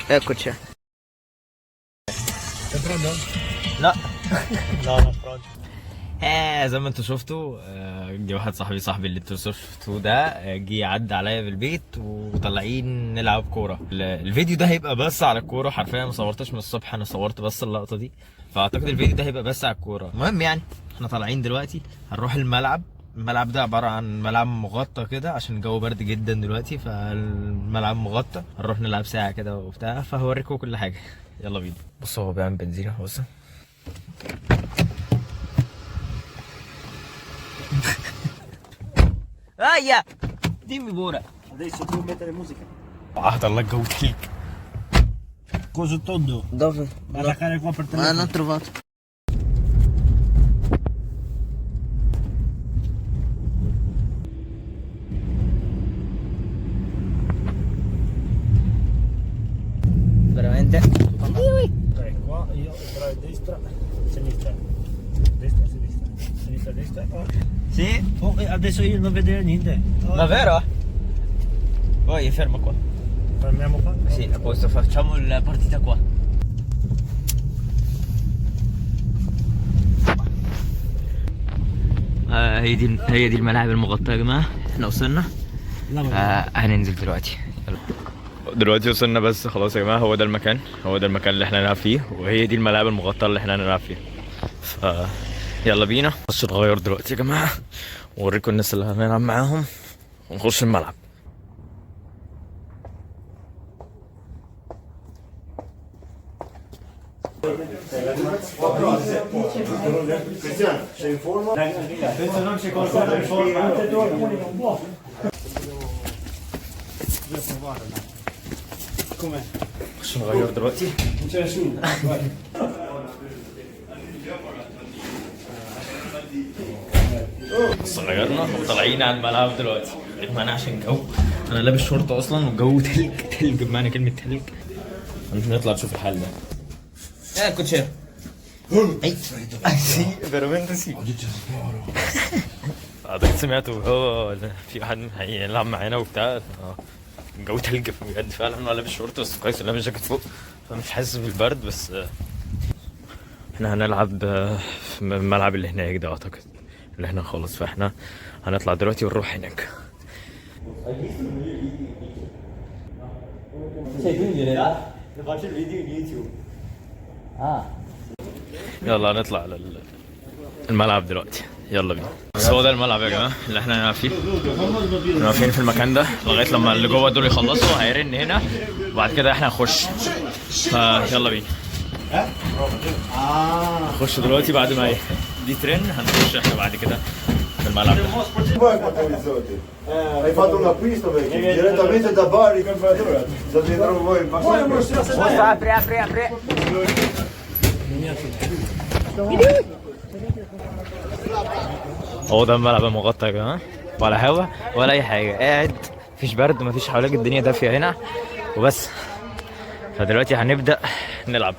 Eccoci. Sei pronto? لا لا مش pronto. زي ما انتوا شفتوا، جه واحد صاحبي اللي انتوا شفتوه ده، جه عدى عليا بالبيت وطالعين نلعب كوره. الفيديو ده هيبقى بس على الكوره، حرفيا ما صورتش من الصبح، انا صورت بس اللقطه دي، فاعتقد الفيديو ده هيبقى بس على الكوره. المهم يعني احنا طالعين دلوقتي هنروح الملعب ده عباره عن ملعب مغطى كده عشان الجو برد جدا دلوقتي، فالملعب مغطى، هنروح نلعب ساعه كده وبتاع، فهوريكم كل حاجه. يلا بينا. بصوا هو بيعمل بنزين، بص. ايا dimmi pure. Adesso devo mettere musica. الله الجو تلج. Coso tondo. Dove? Va a attaccare qua per telefono. Non ho trovato. Veramente? Dai, qua io andrò a destra, sinistra. Destra, sinistra. Sinistra, destra. Oh. Sì? Oh, adesso io non vedo niente. Oh. Davvero? Poi fermo qua. Fermiamo qua? Sì, a posto, facciamo la partita qua. هي دي الملاعب المغطاة يا جماعة، احنا وصلنا. هننزل دلوقتي. دلوقتي وصلنا، بس خلاص يا جماعة، هو ده المكان اللي احنا نلعب فيه، وهي دي الملاعب المغطاة اللي احنا نلعب فيها. يلا بينا نخش نغير دلوقتي يا جماعة، وأوريكم الناس اللي هنلعب معاهم ونخش الملعب. Cristiano, sei in forma? Adesso non c'è qualcosa in forma. Com'è? نخش نغير دلوقتي. Non c'è nessuno. بس غيرنا وطالعين على الملعب دلوقتي. انا عشان الجو، انا لابس شورت اصلا والجو تلج بمعنى كلمه تلج. نطلع نشوف الحال ده. كنت شايف sì, veramente sì. حضرتك سمعتوا هو في واحد هيلعب معانا وبتاع، الجو تلج بجد فعلا، انا لابس شورت بس كويس لابس جاكيت فوق، فمش حاسس بالبرد. بس احنا هنلعب في الملعب اللي هناك ده، اعتقد اللي هنا خالص، فاحنا هنطلع دلوقتي ونروح هناك. Faccio il video in YouTube. يلا نطلع على الملعب دلوقتي، يلا بينا. بس هو ده الملعب يا جماعه اللي احنا هنلعب فيه. احنا واقفين في المكان ده لغايه لما اللي جوه دول يخلصوا، هيرن هنا وبعد كده احنا هنخش، فيلا بينا. نخش دلوقتي بعد ما دي ترن، هنخش احنا بعد كده في الملعب ده. Hai fatto un acquisto perché direttamente da Bari da dentro voi apri. هو ده الملعب المغطى يا جماعه، ولا هوا ولا اي حاجه، قاعد مفيش برد مفيش حواليك، الدنيا دافيه هنا وبس. فدلوقتي هنبدا نلعب.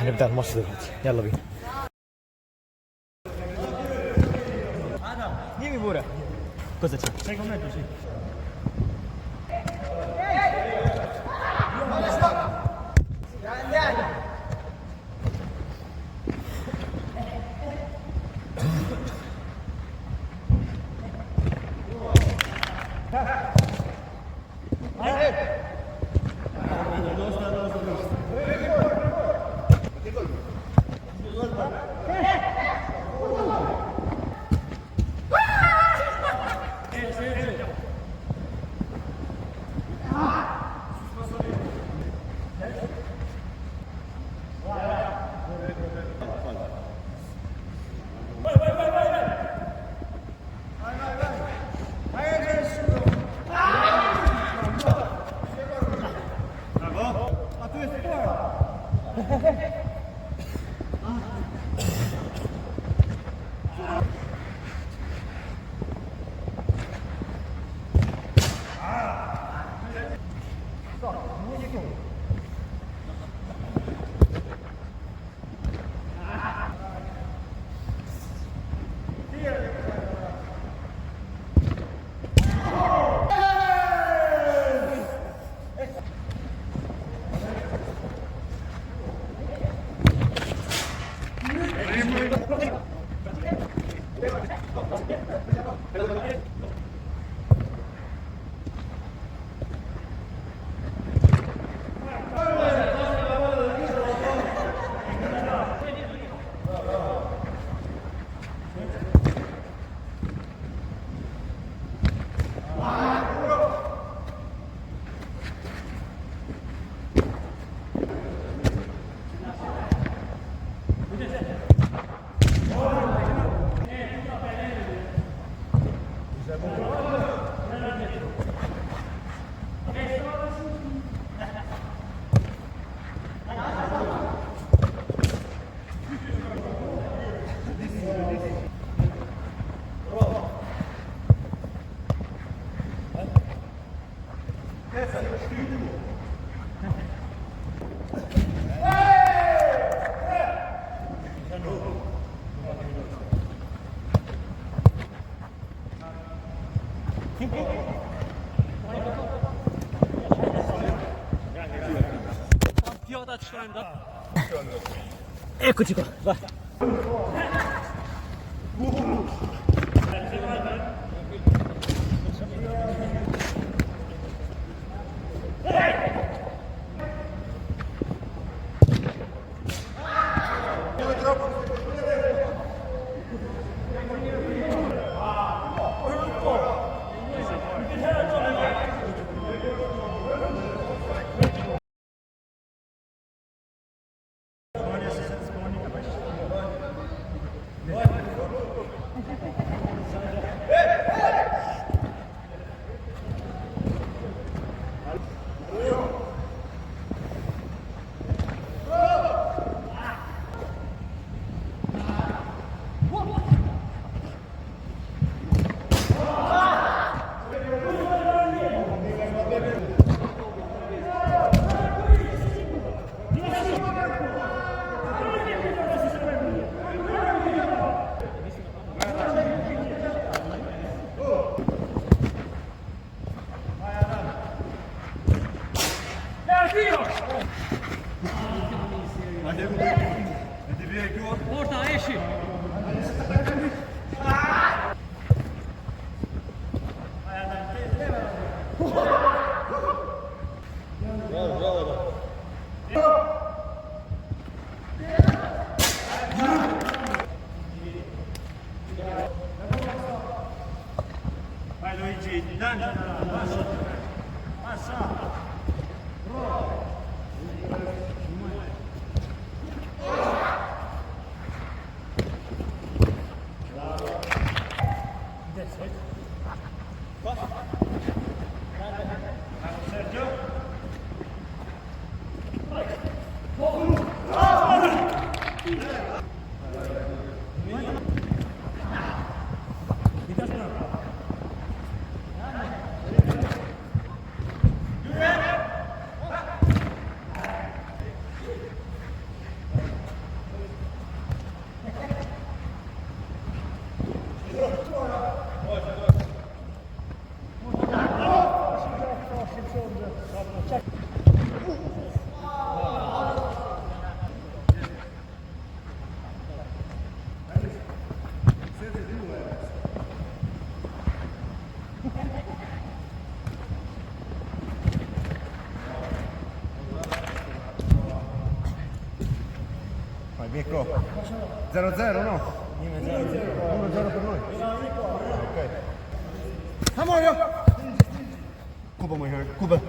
هنبدأ الماتش دلوقتي، يلا بينا. Dimmi pure. Cosa c'è? Sei con me così? Eccoci qua, vai. Porta, esci! Vai Luigi, D'Angelo, passa. Passa. Vai Becco. 0-0 no? 1-0 per noi. Ok. Samorio! Kuba moet je Kuba.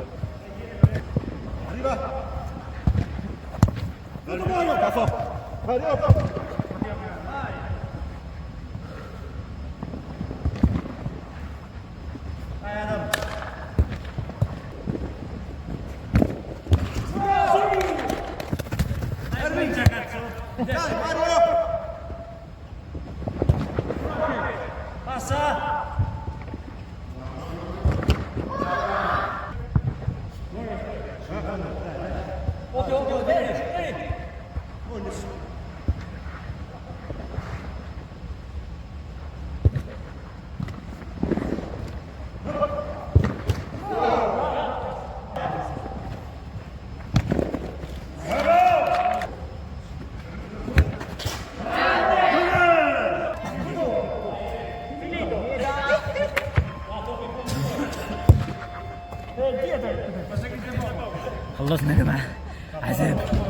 Arriva! Passo! Vai, Passa! Occhio, bene! خلصنا يا جماعة عذاب